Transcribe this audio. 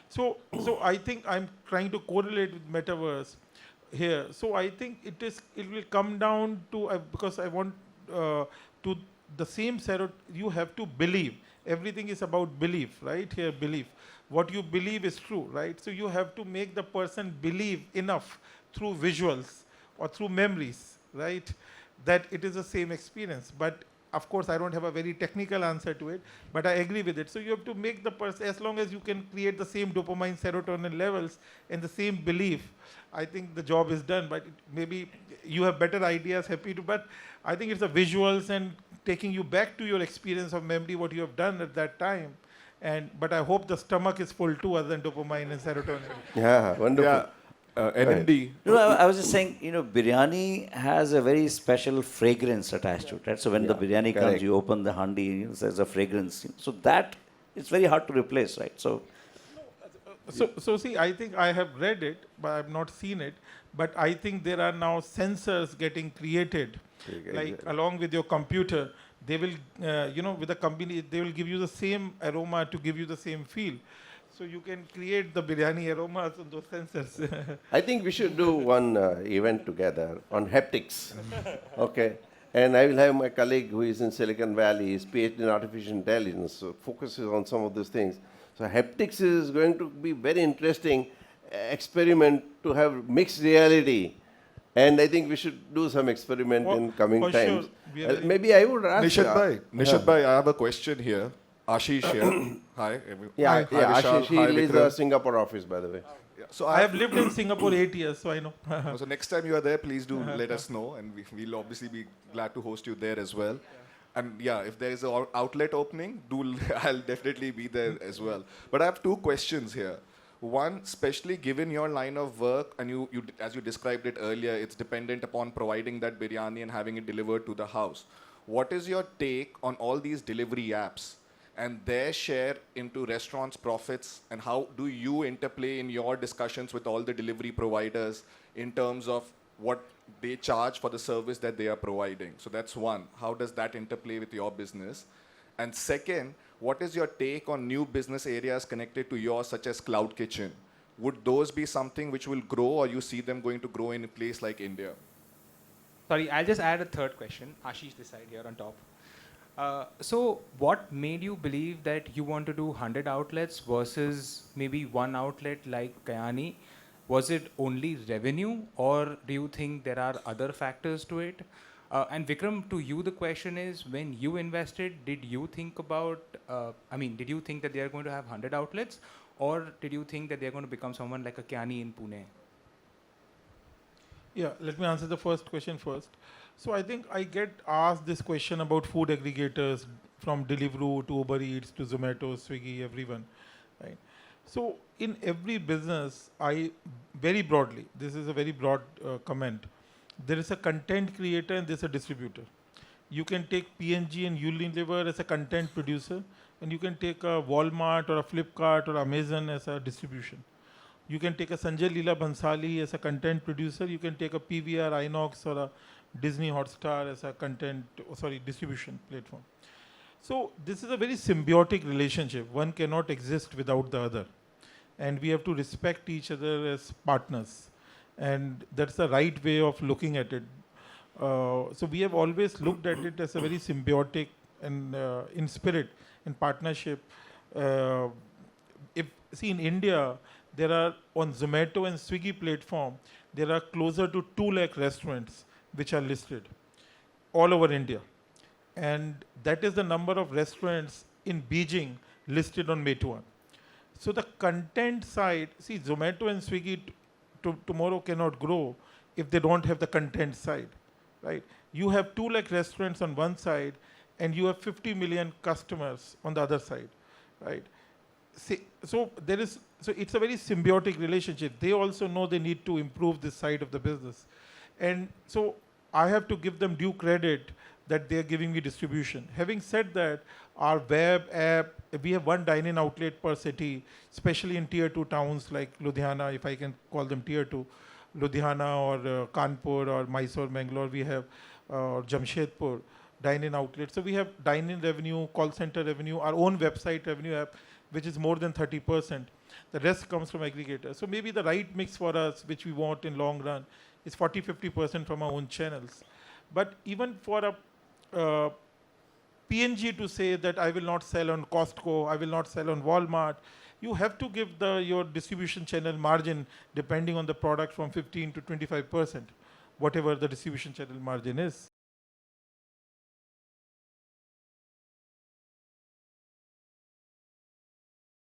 So I think I'm trying to correlate with metaverse here. So I think it will come down to because I want to the same you have to believe. Everything is about belief, right? Here, belief. What you believe is true, right? So you have to make the person believe enough through visuals or through memories, right? That it is the same experience. But of course, I don't have a very technical answer to it, but I agree with it. So you have to make the person, as long as you can create the same dopamine, serotonin levels and the same belief, I think the job is done. But maybe you have better ideas, happy to, but I think it's the visuals and taking you back to your experience of memory, what you have done at that time. But I hope the stomach is full too, other than dopamine and serotonin. Yeah, wonderful. Yeah. NMD. No, I was just saying, biryani has a very special fragrance attached to it, right? So when the biryani comes, you open the handi, there's a fragrance. So that it's very hard to replace, right? So see, I think I have read it, but I have not seen it. But I think there are now sensors getting created, like along with your computer. They will, with the company, they will give you the same aroma to give you the same feel. So you can create the biryani aromas on those sensors. I think we should do one event together on haptics. Okay. And I will have my colleague who is in Silicon Valley, is PhD in artificial intelligence, so focuses on some of those things. So haptics is going to be very interesting experiment to have mixed reality. And I think we should do some experiment in coming times. Sure. Maybe I would ask Nishith Bhai, I have a question here. Ashish here. Hi. Yeah, Hi, Vishal. Ashish, he Hi, leads Vikram. the Singapore office, by the way. Yeah. So I have lived in Singapore 8 years, so I know. So next time you are there, please do let us know, and we'll obviously be glad to host you there as well. And yeah, if there is an outlet opening, I'll definitely be there as well. But I have two questions here. One, especially given your line of work, and you as you described it earlier, it's dependent upon providing that biryani and having it delivered to the house. What is your take on all these delivery apps and their share into restaurants' profits, and how do you interplay in your discussions with all the delivery providers in terms of what they charge for the service that they are providing? So that's one. How does that interplay with your business? And second, what is your take on new business areas connected to yours, such as cloud kitchen? Would those be something which will grow, or you see them going to grow in a place like India? Sorry, I'll just add a third question. Ashish Desai here on top. So what made you believe that you want to do 100 outlets versus maybe one outlet like Kayani? Was it only revenue, or do you think there are other factors to it? And Vikram, to you the question is, when you invested, did you think about, did you think that they are going to have 100 outlets, or did you think that they're going to become someone like a Kayani in Pune? Yeah, let me answer the first question first. So I think I get asked this question about food aggregators, from Deliveroo to Uber Eats to Zomato, Swiggy, everyone, right? So in every business, very broadly, this is a very broad comment, there is a content creator and there's a distributor. You can take P&G and Unilever as a content producer, and you can take a Walmart or a Flipkart or Amazon as a distribution. You can take a Sanjay Leela Bhansali as a content producer. You can take a PVR, Inox or a Disney Hotstar as a distribution platform. So this is a very symbiotic relationship. One cannot exist without the other. And we have to respect each other as partners. And that's the right way of looking at it. So we have always looked at it as a very symbiotic and in spirit, in partnership. In India, there are on Zomato and Swiggy platform, there are closer to 2 lakh restaurants which are listed all over India. And that is the number of restaurants in Beijing listed on Meituan. So the content side, Zomato and Swiggy tomorrow cannot grow if they don't have the content side, right? You have 2 lakh restaurants on one side, and you have 50 million customers on the other side, right? So it's a very symbiotic relationship. They also know they need to improve this side of the business. And so I have to give them due credit that they're giving me distribution. Having said that, our web app, we have one dine-in outlet per city, especially in tier 2 towns like Ludhiana, if I can call them tier 2, Ludhiana or Kanpur or Mysore, Bangalore, we have Jamshedpur dine-in outlets. So we have dine-in revenue, call center revenue, our own website revenue app, which is more than 30%. The rest comes from aggregators. So maybe the right mix for us, which we want in long run, is 40-50% from our own channels. But even for a PNG to say that I will not sell on Costco, I will not sell on Walmart, you have to give your distribution channel margin depending on the product from 15 to 25%, whatever the distribution channel margin is.